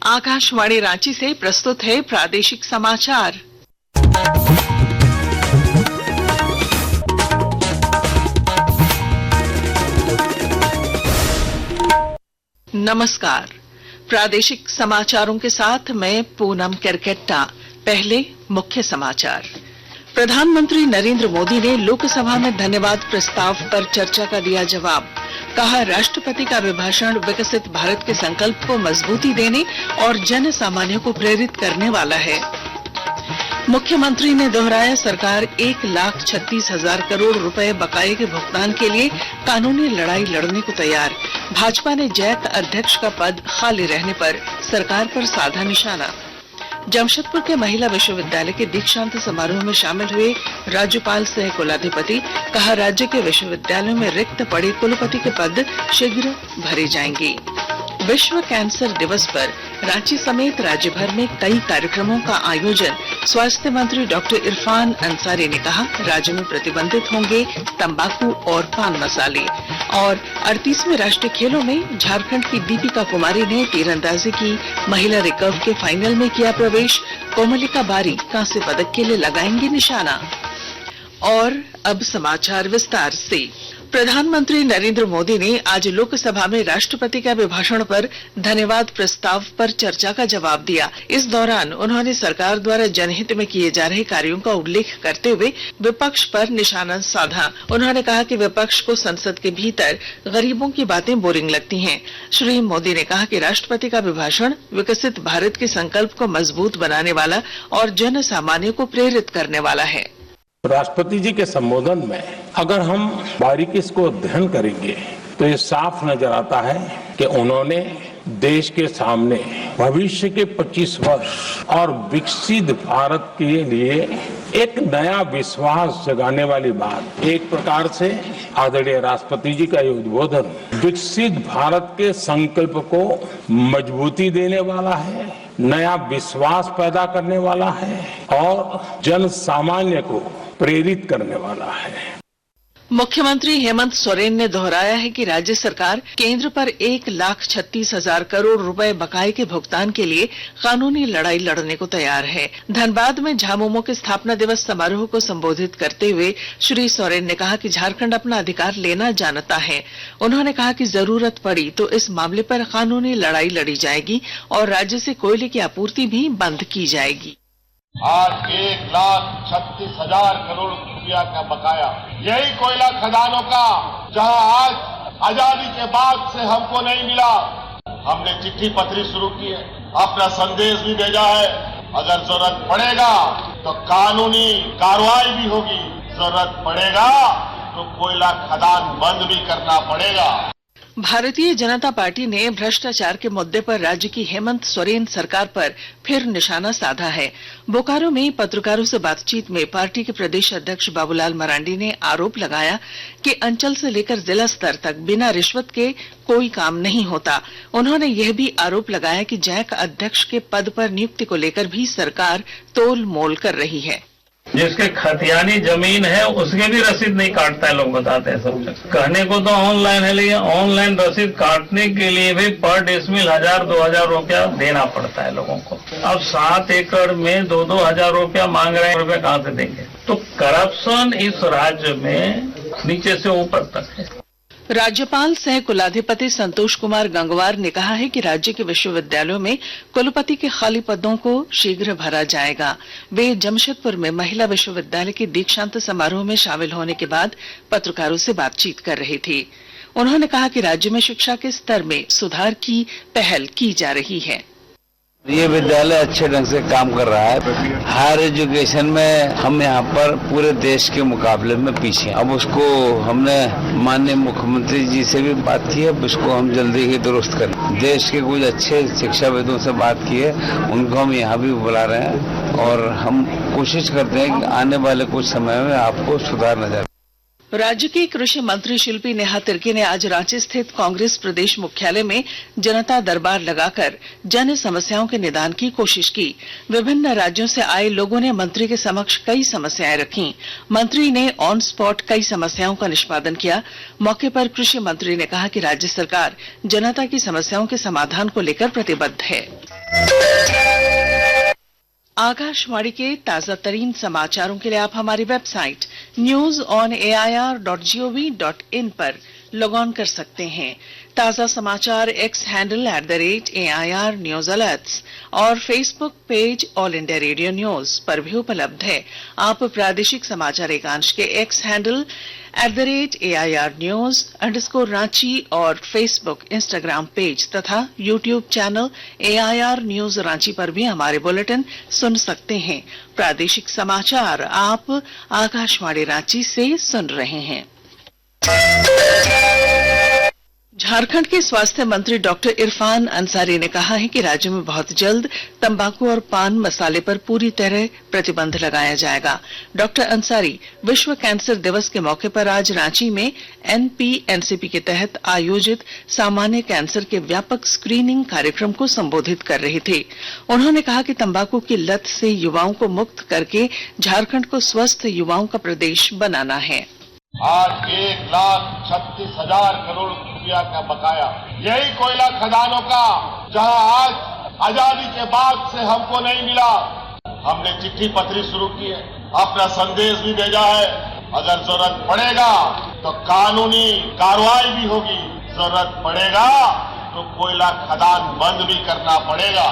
आकाशवाणी रांची से प्रस्तुत है प्रादेशिक समाचार। नमस्कार, प्रादेशिक समाचारों के साथ मैं पूनम केरकेट्टा। पहले मुख्य समाचार। प्रधानमंत्री नरेंद्र मोदी ने लोकसभा में धन्यवाद प्रस्ताव पर चर्चा का दिया जवाब। कहा, राष्ट्रपति का अभिभाषण विकसित भारत के संकल्प को मजबूती देने और जन सामान्य को प्रेरित करने वाला है। मुख्यमंत्री ने दोहराया, सरकार 1,36,000 करोड़ रुपए बकाये के भुगतान के लिए कानूनी लड़ाई लड़ने को तैयार। भाजपा ने जैक अध्यक्ष का पद खाली रहने पर सरकार पर साधा निशाना। जमशेदपुर के महिला विश्वविद्यालय के दीक्षांत समारोह में शामिल हुए राज्यपाल सह कुलाधिपति। कहा, राज्य के विश्वविद्यालयों में रिक्त पड़े कुलपति के पद शीघ्र भरे जाएंगे। विश्व कैंसर दिवस पर रांची समेत राज्य भर में कई कार्यक्रमों का आयोजन। स्वास्थ्य मंत्री डॉक्टर इरफान अंसारी ने कहा, राज्य में प्रतिबंधित होंगे तंबाकू और पान मसाले। और 38वें राष्ट्रीय खेलों में झारखंड की दीपिका कुमारी ने तीरंदाजी की महिला रिकर्व के फाइनल में किया प्रवेश। कोमलिका बारी कांस्य पदक के लिए लगाएंगे निशाना। और अब समाचार विस्तार से। प्रधानमंत्री नरेंद्र मोदी ने आज लोकसभा में राष्ट्रपति के अभिभाषण पर धन्यवाद प्रस्ताव पर चर्चा का जवाब दिया। इस दौरान उन्होंने सरकार द्वारा जनहित में किए जा रहे कार्यों का उल्लेख करते हुए विपक्ष पर निशाना साधा। उन्होंने कहा कि विपक्ष को संसद के भीतर गरीबों की बातें बोरिंग लगती हैं। श्री मोदी ने कहा कि राष्ट्रपति का अभिभाषण विकसित भारत के संकल्प को मजबूत बनाने वाला और जन सामान्य को प्रेरित करने वाला है। राष्ट्रपति जी के संबोधन में अगर हम बारीकी को अध्ययन करेंगे तो ये साफ नजर आता है कि उन्होंने देश के सामने भविष्य के 25 वर्ष और विकसित भारत के लिए एक नया विश्वास जगाने वाली बात। एक प्रकार से आदरणीय राष्ट्रपति जी का ये उद्बोधन विकसित भारत के संकल्प को मजबूती देने वाला है, नया विश्वास पैदा करने वाला है और जन सामान्य को प्रेरित करने वाला है। मुख्यमंत्री हेमंत सोरेन ने दोहराया है कि राज्य सरकार केंद्र पर 1,36,000 करोड़ रुपए बकाये के भुगतान के लिए कानूनी लड़ाई लड़ने को तैयार है। धनबाद में झामुमो के स्थापना दिवस समारोह को संबोधित करते हुए श्री सोरेन ने कहा कि झारखंड अपना अधिकार लेना जानता है। उन्होंने कहा कि जरूरत पड़ी तो इस मामले पर कानूनी लड़ाई लड़ी जाएगी और राज्य से कोयले की आपूर्ति भी बंद की जाएगी। आज 1,36,000 करोड़ रुपया का बकाया, यही कोयला खदानों का जहां आज आजादी के बाद से हमको नहीं मिला। हमने चिट्ठी पत्री शुरू की है, अपना संदेश भी भेजा है। अगर जरूरत पड़ेगा तो कानूनी कार्रवाई भी होगी, जरूरत पड़ेगा तो कोयला खदान बंद भी करना पड़ेगा। भारतीय जनता पार्टी ने भ्रष्टाचार के मुद्दे पर राज्य की हेमंत सोरेन सरकार पर फिर निशाना साधा है। बोकारो में पत्रकारों से बातचीत में पार्टी के प्रदेश अध्यक्ष बाबूलाल मरांडी ने आरोप लगाया कि अंचल से लेकर जिला स्तर तक बिना रिश्वत के कोई काम नहीं होता। उन्होंने यह भी आरोप लगाया कि जैक अध्यक्ष के पद पर नियुक्ति को लेकर भी सरकार तोल मोल कर रही है। जिसके खतियानी जमीन है उसके भी रसीद नहीं काटता है, लोग बताते हैं सब। कहने को तो ऑनलाइन है, लेकिन ऑनलाइन रसीद काटने के लिए भी पर डेसिमल 1,000-2,000 रुपया देना पड़ता है लोगों को। अब 7 एकड़ में 2,000 रुपया मांग रहे हैं, रुपया कहाँ से देंगे? तो करप्शन इस राज्य में नीचे से ऊपर तक है। राज्यपाल सह कुलाधिपति संतोष कुमार गंगवार ने कहा है कि राज्य के विश्वविद्यालयों में कुलपति के खाली पदों को शीघ्र भरा जाएगा। वे जमशेदपुर में महिला विश्वविद्यालय के दीक्षांत समारोह में शामिल होने के बाद पत्रकारों से बातचीत कर रहे थे। उन्होंने कहा कि राज्य में शिक्षा के स्तर में सुधार की पहल की जा रही है। ये विद्यालय अच्छे ढंग से काम कर रहा है। हायर एजुकेशन में हम यहाँ पर पूरे देश के मुकाबले में पीछे हैं। अब उसको हमने माननीय मुख्यमंत्री जी से भी बात की है, अब इसको हम जल्दी ही दुरुस्त करें। देश के कुछ अच्छे शिक्षाविदों से बात की है, उनको हम यहाँ भी बुला रहे हैं और हम कोशिश करते हैं कि आने वाले कुछ समय में आपको सुधार नजर। राज्य के कृषि मंत्री शिल्पी नेहा तिर्की ने आज रांची स्थित कांग्रेस प्रदेश मुख्यालय में जनता दरबार लगाकर जन समस्याओं के निदान की कोशिश की। विभिन्न राज्यों से आए लोगों ने मंत्री के समक्ष कई समस्याएं रखी। मंत्री ने ऑन स्पॉट कई समस्याओं का निष्पादन किया। मौके पर कृषि मंत्री ने कहा कि राज्य सरकार जनता की समस्याओं के समाधान को लेकर प्रतिबद्ध है। आकाशवाणी के ताजा तरीन समाचारों के लिए आप हमारी वेबसाइट news.air.gov.in पर लॉग ऑन कर सकते हैं। ताजा समाचार X handle @AIR news alerts और Facebook page All India Radio News पर भी उपलब्ध है। आप प्रादेशिक समाचार एकांश के एक्स हैंडल @AIR न्यूज _ और फेसबुक इंस्टाग्राम पेज तथा YouTube channel AIR news Ranchi पर भी हमारे बुलेटिन सुन सकते हैं। प्रादेशिक समाचार आप आकाशवाणी रांची से सुन रहे हैं। झारखंड के स्वास्थ्य मंत्री डॉक्टर इरफान अंसारी ने कहा है कि राज्य में बहुत जल्द तंबाकू और पान मसाले पर पूरी तरह प्रतिबंध लगाया जाएगा। डॉक्टर अंसारी विश्व कैंसर दिवस के मौके पर आज रांची में NPNCP के तहत आयोजित सामान्य कैंसर के व्यापक स्क्रीनिंग कार्यक्रम को संबोधित कर रहे थे। उन्होंने कहा कि तंबाकू की लत से युवाओं को मुक्त करके झारखंड को स्वस्थ युवाओं का प्रदेश बनाना है। आज 1,36,000 करोड़ रुपया का बकाया, यही कोयला खदानों का जहां आज आजादी के बाद से हमको नहीं मिला। हमने चिट्ठी पत्री शुरू की है, अपना संदेश भी भेजा है। अगर जरूरत पड़ेगा तो कानूनी कार्रवाई भी होगी, जरूरत पड़ेगा तो कोयला खदान बंद भी करना पड़ेगा।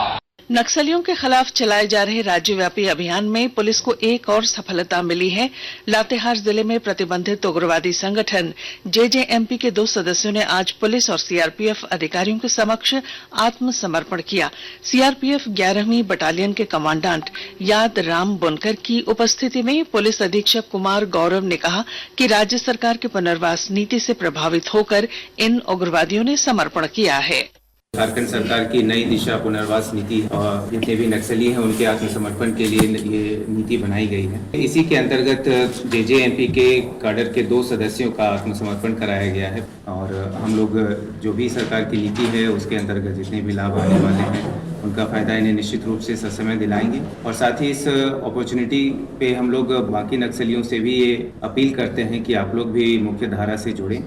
नक्सलियों के खिलाफ चलाए जा रहे राज्यव्यापी अभियान में पुलिस को एक और सफलता मिली है। लातेहार जिले में प्रतिबंधित उग्रवादी संगठन JJMP के 2 सदस्यों ने आज पुलिस और CRPF अधिकारियों के समक्ष आत्मसमर्पण किया। CRPF 11वीं बटालियन के कमांडेंट याद राम बुनकर की उपस्थिति में पुलिस अधीक्षक कुमार गौरव ने कहा कि राज्य सरकार की पुनर्वास नीति से प्रभावित होकर इन उग्रवादियों ने समर्पण किया है। झारखंड सरकार की नई दिशा पुनर्वास नीति और जितने भी नक्सली हैं उनके आत्मसमर्पण के लिए ये नीति बनाई गई है। इसी के अंतर्गत JJMP के कैडर के 2 सदस्यों का आत्मसमर्पण कराया गया है और हम लोग जो भी सरकार की नीति है उसके अंतर्गत जितने भी लाभ आने वाले हैं उनका फायदा इन्हें निश्चित रूप से ससमय दिलाएंगे। और साथ ही इस अपॉर्चुनिटी पे हम लोग बाकी नक्सलियों से भी ये अपील करते हैं कि आप लोग भी मुख्य धारा से जुड़ें।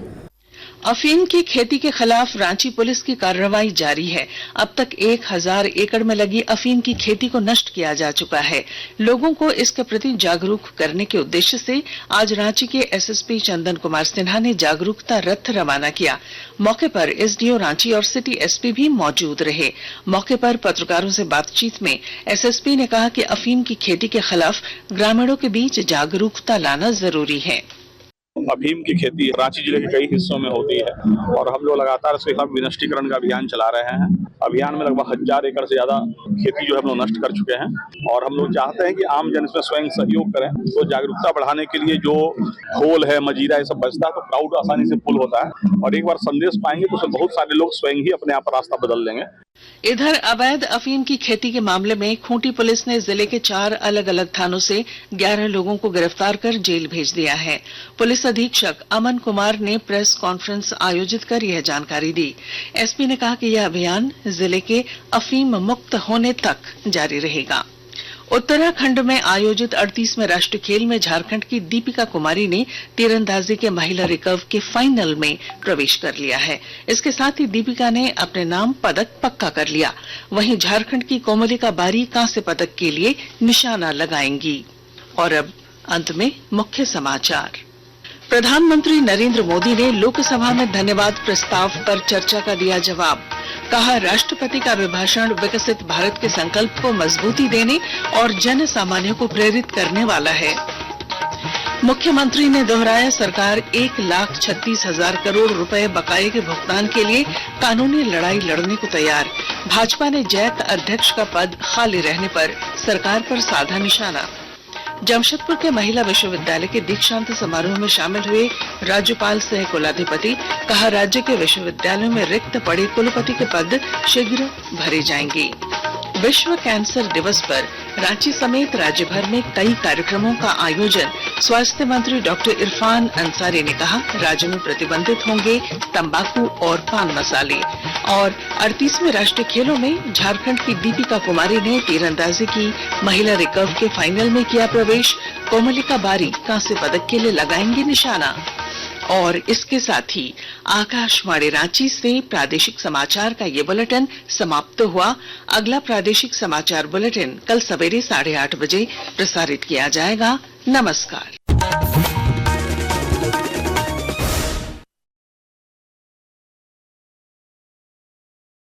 अफीम की खेती के खिलाफ रांची पुलिस की कार्रवाई जारी है। अब तक 1000 एकड़ में लगी अफीम की खेती को नष्ट किया जा चुका है। लोगों को इसके प्रति जागरूक करने के उद्देश्य से आज रांची के SSP चंदन कुमार सिन्हा ने जागरूकता रथ रवाना किया। मौके पर SDO रांची और सिटी SP भी मौजूद रहे। मौके पर पत्रकारों से बातचीत में SSP ने कहा कि अफीम की खेती के खिलाफ ग्रामीणों के बीच जागरूकता लाना जरूरी है। अफीम की खेती रांची जिले के कई हिस्सों में होती है और हम लोग लगातार इसके खिलाफ विनष्टीकरण का अभियान चला रहे हैं। अभियान में लगभग 1000 एकड़ से ज्यादा खेती जो है हम लोग नष्ट कर चुके हैं और हम लोग चाहते हैं कि आम जन इसमें स्वयं सहयोग करें। तो जागरूकता बढ़ाने के लिए जो खोल है, मजीरा, ये सब बचता है तो क्राउड आसानी से पुल होता है और एक बार संदेश पाएंगे तो बहुत सारे लोग स्वयं ही अपने आप रास्ता बदल लेंगे। इधर अवैध अफीम की खेती के मामले में खूंटी पुलिस ने जिले के 4 अलग अलग थानों से 11 लोगों को गिरफ्तार कर जेल भेज दिया है। पुलिस अधीक्षक अमन कुमार ने प्रेस कॉन्फ्रेंस आयोजित कर यह जानकारी दी। SP ने कहा कि यह अभियान जिले के अफीम मुक्त होने तक जारी रहेगा। उत्तराखंड में आयोजित 38वें राष्ट्रीय खेल में झारखंड की दीपिका कुमारी ने तीरंदाजी के महिला रिकर्व के फाइनल में प्रवेश कर लिया है। इसके साथ ही दीपिका ने अपने नाम पदक पक्का कर लिया। वहीं झारखंड की कोमलिका बारी कांस्य पदक के लिए निशाना लगाएंगी। और अब अंत में मुख्य समाचार। प्रधानमंत्री नरेंद्र मोदी ने लोकसभा में धन्यवाद प्रस्ताव पर चर्चा का दिया जवाब। कहा, राष्ट्रपति का अभिभाषण विकसित भारत के संकल्प को मजबूती देने और जन सामान्य को प्रेरित करने वाला है। मुख्यमंत्री ने दोहराया, सरकार 1,36,000 करोड़ रुपए बकाये के भुगतान के लिए कानूनी लड़ाई लड़ने को तैयार। भाजपा ने जैक अध्यक्ष का पद खाली रहने पर सरकार पर साधा निशाना। जमशेदपुर के महिला विश्वविद्यालय के दीक्षांत समारोह में शामिल हुए राज्यपाल सह कुलाधिपति। कहा, राज्य के विश्वविद्यालयों में रिक्त पड़े कुलपति के पद शीघ्र भरे जाएंगे। विश्व कैंसर दिवस पर रांची समेत राज्य भर में कई कार्यक्रमों का आयोजन। स्वास्थ्य मंत्री डॉक्टर इरफान अंसारी ने कहा, राज्य में प्रतिबंधित होंगे तंबाकू और पान मसाले। और 38वें राष्ट्रीय खेलों में झारखंड की दीपिका कुमारी ने तीरंदाजी की महिला रिकर्व के फाइनल में किया प्रवेश। कोमलिका बारी कांस्य पदक के लिए लगाएंगे निशाना। और इसके साथ ही आकाशवाणी रांची से प्रादेशिक समाचार का ये बुलेटिन समाप्त हुआ। अगला प्रादेशिक समाचार बुलेटिन कल सवेरे 8:30 बजे प्रसारित किया जाएगा। नमस्कार।